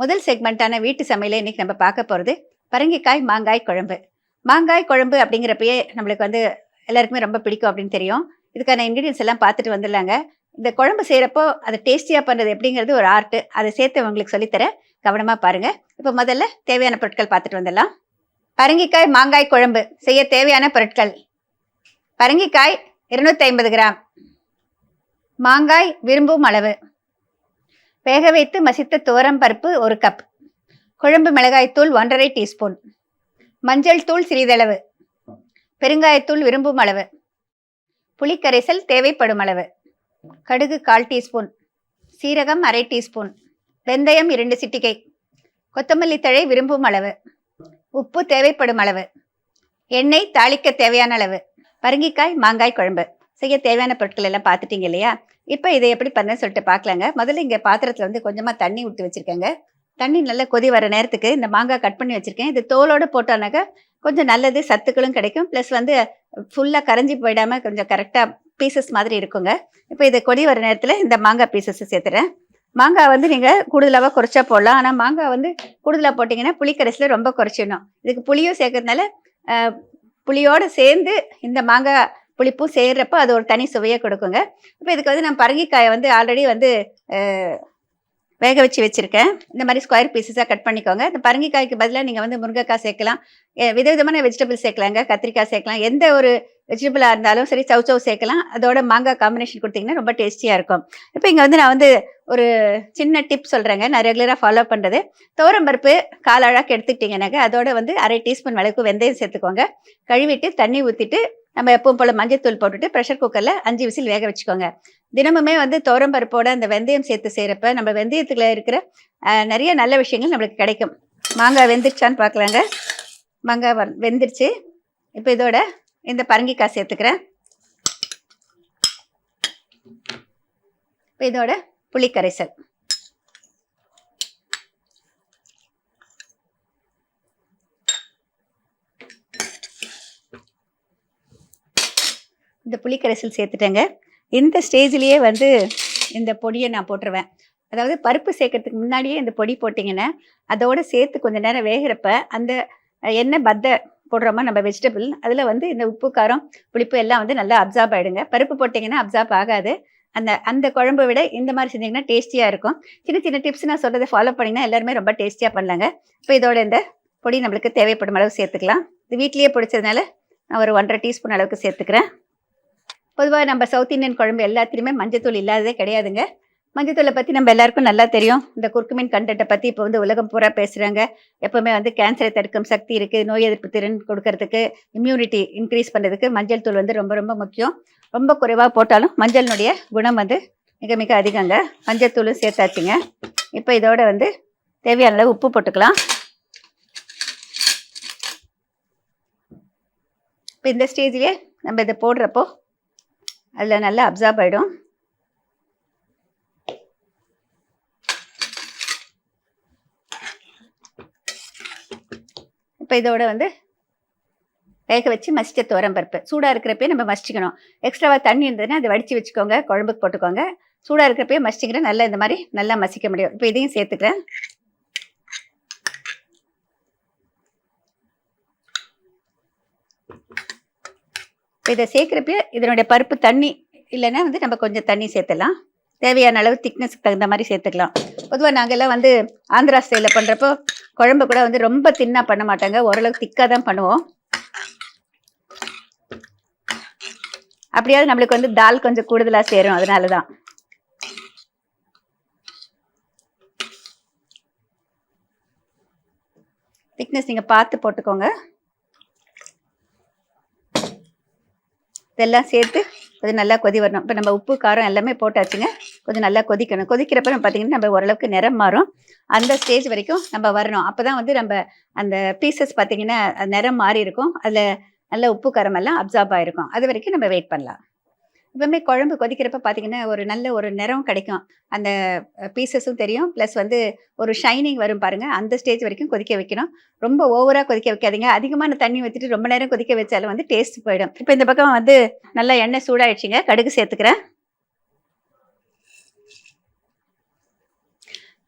முதல் செக்மெண்ட்டான வீட்டு சமையல இன்னைக்கு நம்ம பார்க்க போகிறது பரங்கிக்காய் மாங்காய் குழம்பு. மாங்காய் குழம்பு அப்படிங்கிறப்பயே நம்மளுக்கு வந்து எல்லாருக்குமே ரொம்ப பிடிக்கும் அப்படின்னு தெரியும். இதுக்கான இன்க்ரீடியன்ஸ் எல்லாம் பார்த்துட்டு வந்துடலாங்க. இந்த குழம்பு செய்கிறப்போ அதை டேஸ்டியாக பண்ணுறது எப்படிங்கிறது ஒரு ஆர்ட்டு. அதை சேர்த்து உங்களுக்கு சொல்லித்தரேன், கவனமாக பாருங்கள். இப்போ முதல்ல தேவையான பொருட்கள் பார்த்துட்டு வந்துடலாம். பரங்கிக்காய் மாங்காய் குழம்பு செய்ய தேவையான பொருட்கள்: பரங்கிக்காய் 250 கிராம், மாங்காய் விரும்பும் அளவு, வேக வைத்து மசித்த துவரம் பருப்பு 1 கப், குழம்பு மிளகாய் தூள் 1½ டீஸ்பூன், மஞ்சள் தூள் சிறிதளவு, பெருங்காயத்தூள் விரும்பும் அளவு, புளிக்கரைசல் தேவைப்படும் அளவு, கடுகு 1/4 டீஸ்பூன், சீரகம் 1/2 டீஸ்பூன், வெந்தயம் 2 சிட்டிகை, கொத்தமல்லி தழை விரும்பும் அளவு, உப்பு தேவைப்படும் அளவு, எண்ணெய் தாளிக்க தேவையான அளவு. பரங்கிக்காய் மாங்காய் குழம்பு செய்ய தேவையான பொருட்கள் எல்லாம் பார்த்துட்டீங்க இல்லையா? இப்போ இதை எப்படி பண்ணேன்னு சொல்லிட்டு பார்க்கலாங்க. முதல்ல இங்கே பாத்திரத்தில் வந்து கொஞ்சமாக தண்ணி ஊற்றி வச்சுருக்கேங்க. தண்ணி நல்லா கொதி வர நேரத்துக்கு இந்த மாங்காய் கட் பண்ணி வச்சுருக்கேன். இது தோலோடு போட்டோன்னாக்கா கொஞ்சம் நல்லது, சத்துக்களும் கிடைக்கும். ப்ளஸ் வந்து ஃபுல்லாக கரைஞ்சி போயிடாமல் கொஞ்சம் கரெக்டாக பீசஸ் மாதிரி இருக்குங்க. இப்போ இதை கொதி வர நேரத்தில் இந்த மாங்காய் பீசஸை சேர்த்துறேன். மாங்காய் வந்து நீங்கள் கூடுதலாக குறைச்சா போடலாம். ஆனால் மாங்காய் வந்து கூடுதலாக போட்டிங்கன்னா புளிக்கரைசலில் ரொம்ப குறைச்சிடணும். இதுக்கு புளியும் சேர்க்கறதுனால புளியோடு சேர்ந்து இந்த மாங்காய் புளிப்பும் சேர்றப்போ அது ஒரு தனி சுவையை கொடுக்குங்க. இப்போ இதுக்கு வந்து நான் பரங்கிக்காயை வந்து ஆல்ரெடி வந்து வேக வச்சு வச்சுருக்கேன். இந்த மாதிரி ஸ்கொயர் பீசஸாக கட் பண்ணிக்கோங்க. இந்த பரங்கிக்காய்க்கு பதிலாக நீங்கள் வந்து முருங்கைக்காய் சேர்க்கலாம், விதவிதமான வெஜிடபிள் சேர்க்கலாங்க. கத்திரிக்காய் சேர்க்கலாம், எந்த ஒரு வெஜிடபிளாக இருந்தாலும் சரி. சவுச்சவு சேர்க்கலாம். அதோட மாங்காய் காம்பினேஷன் கொடுத்தீங்கன்னா ரொம்ப டேஸ்டியாக இருக்கும். இப்போ இங்கே வந்து நான் வந்து ஒரு சின்ன டிப் சொல்கிறேங்க, நான் ரெகுலராக ஃபாலோ பண்ணுறது. துவரம்பருப்பு 1/4 அழாக்கு எடுத்துக்கிட்டிங்கன்னாக்க அதோட வந்து 1/2 டீஸ்பூன் அளவுக்கு வெந்தயம் சேர்த்துக்கோங்க. கழுவிட்டு தண்ணி ஊற்றிட்டு நம்ம எப்பவும் போல் மஞ்சத்தூள் போட்டுட்டு ப்ரெஷர் குக்கரில் 5 விசில் வேக வச்சுக்கோங்க. தினமுமே வந்து துவரம்பருப்போட அந்த வெந்தயம் சேர்த்து செய்கிறப்ப நம்ம வெந்தயத்தில் இருக்கிற நிறைய நல்ல விஷயங்கள் நம்மளுக்கு கிடைக்கும். மாங்காய் வெந்துருச்சான்னு பார்க்கலாங்க. மாங்காய் வெந்துருச்சு. இப்போ இதோட இந்த பரங்கிக்காய் சேர்த்துக்கிறேன். இப்போ இதோட புளிக்கரைசல், இந்த புளிக்கரைசல் சேர்த்துட்டேங்க. இந்த ஸ்டேஜ்லேயே வந்து இந்த பொடியை நான் போட்டுருவேன். அதாவது பருப்பு சேர்க்கறதுக்கு முன்னாடியே இந்த பொடி போட்டிங்கன்னா அதோடு சேர்த்து கொஞ்சம் நேரம் வேகிறப்ப அந்த எண்ணெய் பத்தை போடுறோமா நம்ம வெஜிடபிள், அதில் வந்து இந்த உப்பு காரம் புளிப்பு எல்லாம் வந்து நல்லா அப்சார்ப் ஆகிடுங்க. பருப்பு போட்டிங்கன்னா அப்சார்ப் ஆகாது. அந்த குழம்பை விட இந்த மாதிரி செஞ்சிங்கன்னா டேஸ்டியாக இருக்கும். சின்ன சின்ன டிப்ஸ் நான் சொல்கிறத ஃபாலோ பண்ணிங்கன்னா எல்லாருமே ரொம்ப டேஸ்டியாக பண்ணலாங்க. இப்போ இதோட இந்த பொடி நம்மளுக்கு தேவைப்படும் அளவு சேர்த்துக்கலாம். இது வீட்லேயே பிடிச்சதுனால நான் ஒரு 1½ டீஸ்பூன் அளவுக்கு சேர்த்துக்கிறேன். பொதுவாக நம்ம சவுத் இந்தியன் குழம்பு எல்லாத்துலேயுமே மஞ்சத்தூள் இல்லாததே கிடையாதுங்க. மஞ்சத்தூளை பற்றி நம்ம எல்லாருக்கும் நல்லா தெரியும். இந்த குர்குமின் கண்டென்ட்டை பற்றி இப்போ வந்து உலகம் பூரா பேசுகிறாங்க. எப்போவுமே வந்து கேன்சரை தடுக்கும் சக்தி இருக்குது, நோய் எதிர்ப்பு திறன் கொடுக்கறதுக்கு, இம்யூனிட்டி இன்க்ரீஸ் பண்ணுறதுக்கு மஞ்சள் தூள் வந்து ரொம்ப ரொம்ப முக்கியம். ரொம்ப குறைவாக போட்டாலும் மஞ்சளினுடைய குணம் வந்து மிக மிக அதிகங்க. மஞ்சள் தூளும் சேர்த்தாச்சுங்க. இப்போ இதோட வந்து தேவையான அளவு உப்பு போட்டுக்கலாம். இப்போ இந்த ஸ்டேஜ்லேயே நம்ம இதை போடுறப்போ அதில் நல்லா அப்சார்ப் ஆகிடும். இப்போ இதோட வந்து வேக வச்சு மசிச்ச துவரம்பருப்பு சூடாக இருக்கிறப்பே நம்ம மசிச்சிக்கணும். எக்ஸ்ட்ராவாக தண்ணி இருந்ததுன்னா அதை வடித்து வச்சுக்கோங்க, குழம்புக்கு போட்டுக்கோங்க. சூடாக இருக்கிறப்பே மசிச்சிக்கிற நல்லா இந்த மாதிரி நல்லா மசிக்க முடியும். இப்போ இதையும் சேர்த்துக்கிறேன். இதை சேர்க்குறப்பே இதனுடைய பருப்பு தண்ணி இல்லைன்னா வந்து நம்ம கொஞ்சம் தண்ணி சேர்த்துலாம். தேவையான அளவு திக்னஸ்க்கு தகுந்த மாதிரி சேர்த்துக்கலாம். பொதுவாக நாங்கள்லாம் வந்து ஆந்திரா ஸ்டைலில் பண்ணுறப்போ குழம்பு கூட வந்து ரொம்ப தின்னா பண்ண மாட்டாங்க, ஓரளவுக்கு திக்காக தான் பண்ணுவோம். அப்படியாவது நம்மளுக்கு வந்து தால் கொஞ்சம் கூடுதலாக சேரும், அதனால தான். திக்னஸ் நீங்கள் பார்த்து போட்டுக்கோங்க. இதெல்லாம் சேர்த்து கொஞ்சம் நல்லா கொதி வரணும். இப்போ நம்ம உப்பு காரம் எல்லாமே போட்டாச்சுங்க. கொஞ்சம் நல்லா கொதிக்கணும். கொதிக்கிறப்ப நம்ம பார்த்தீங்கன்னா நம்ம ஓரளவுக்கு நிறம் மாறும். அந்த ஸ்டேஜ் வரைக்கும் நம்ம வரணும். அப்போ தான் வந்து நம்ம அந்த பீசஸ் பார்த்தீங்கன்னா நிறம் மாறி இருக்கும். அதில் நல்ல உப்பு காரம் எல்லாம் அப்சார்ப் ஆகிருக்கும். அது வரைக்கும் நம்ம வெயிட் பண்ணலாம். எப்பவுமே குழம்பு கொதிக்கிறப்ப பார்த்தீங்கன்னா ஒரு நல்ல ஒரு நிறம் கிடைக்கும். அந்த பீசஸும் தெரியும். ப்ளஸ் வந்து ஒரு ஷைனிங் வரும் பாருங்கள். அந்த ஸ்டேஜ் வரைக்கும் கொதிக்க வைக்கணும். ரொம்ப ஓவராக கொதிக்க வைக்காதீங்க. அதிகமான தண்ணி ஊற்றிட்டு ரொம்ப நேரம் கொதிக்க வச்சாலும் வந்து டேஸ்ட் போயிடும். இப்போ இந்த பக்கம் வந்து நல்லா எண்ணெய் சூடாயிடுச்சுங்க. கடுகு சேர்த்துக்கிறேன்.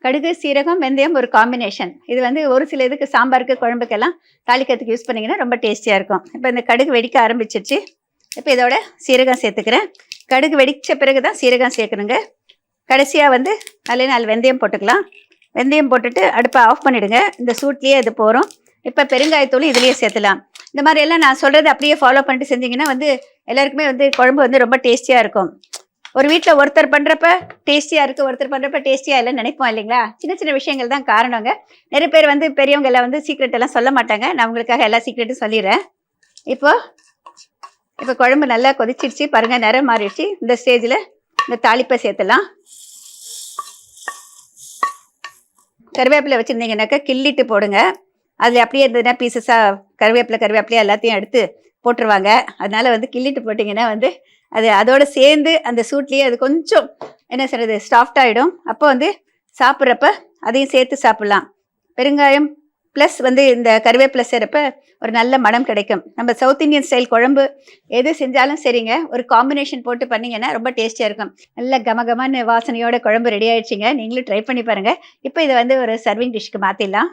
கடுகு, சீரகம், வெந்தயம் ஒரு காம்பினேஷன். இது வந்து ஒரு சில இதுக்கு சாம்பாருக்கு, குழம்புக்கெல்லாம் தாளிக்கிறதுக்கு யூஸ் பண்ணிங்கன்னா ரொம்ப டேஸ்டியாக இருக்கும். இப்போ இந்த கடுகு வெடிக்க ஆரம்பிச்சிருச்சு. இப்போ இதோட சீரகம் சேர்த்துக்கிறேன். கடுகு வெடித்த பிறகு தான் சீரகம் சேர்க்கணுங்க. கடைசியாக வந்து நல்ல 4 வெந்தயம் போட்டுக்கலாம். வெந்தயம் போட்டுட்டு அடுப்பை ஆஃப் பண்ணிவிடுங்க. இந்த சூட்லேயே இது போகிறோம். இப்போ பெருங்காயத்தூள் இதுலேயே சேர்த்துலாம். இந்த மாதிரி எல்லாம் நான் சொல்கிறது அப்படியே ஃபாலோ பண்ணிட்டு செஞ்சிங்கன்னா வந்து எல்லாருக்குமே வந்து குழம்பு வந்து ரொம்ப டேஸ்டியாக இருக்கும். ஒரு வீட்டில் ஒருத்தர் பண்ணுறப்ப டேஸ்டியாக இருக்குது, ஒருத்தர் பண்ணுறப்ப டேஸ்டியாக இல்லைன்னு நினைப்போம் இல்லைங்களா? சின்ன சின்ன விஷயங்கள் தான் காரணங்க. நிறைய பேர் வந்து பெரியவங்க எல்லாம் வந்து சீக்ரெட் எல்லாம் சொல்ல மாட்டாங்க. நான் உங்களுக்காக எல்லா சீக்ரெட்டும் சொல்லிடுறேன். இப்போ குழம்பு நல்லா கொதிச்சிடுச்சு பாருங்கள், நிறம் மாறிடுச்சு. இந்த ஸ்டேஜில் இந்த தாளிப்பை சேர்த்துலாம். கருவேப்பிலை வச்சுருந்தீங்கன்னாக்கா கிள்ளிட்டு போடுங்க. அதில் அப்படியே இருந்ததுன்னா பீசஸாக கருவேப்பிலையே எல்லாத்தையும் எடுத்து போட்டுருவாங்க. அதனால் வந்து கிள்ளிட்டு போட்டிங்கன்னா வந்து அது அதோடு சேர்ந்து அந்த சூட்லேயே அது கொஞ்சம் என்ன சொல்கிறது சாஃப்ட் ஆகிடும். அப்போ வந்து சாப்பிட்றப்ப அதையும் சேர்த்து சாப்பிட்லாம். பெருங்காயம் ப்ளஸ் வந்து இந்த கருவேப்பிலை செய்கிறப்ப ஒரு நல்ல மனம் கிடைக்கும். நம்ம சவுத் இந்தியன் ஸ்டைல் குழம்பு எது செஞ்சாலும் சரிங்க, ஒரு காம்பினேஷன் போட்டு பண்ணிங்கன்னா ரொம்ப டேஸ்டியாக இருக்கும். நல்ல கமகமான வாசனையோட குழம்பு ரெடி ஆகிடுச்சிங்க. நீங்களும் ட்ரை பண்ணி பாருங்கள். இப்போ இதை வந்து ஒரு சர்விங் டிஷ்க்கு மாற்றிடலாம்.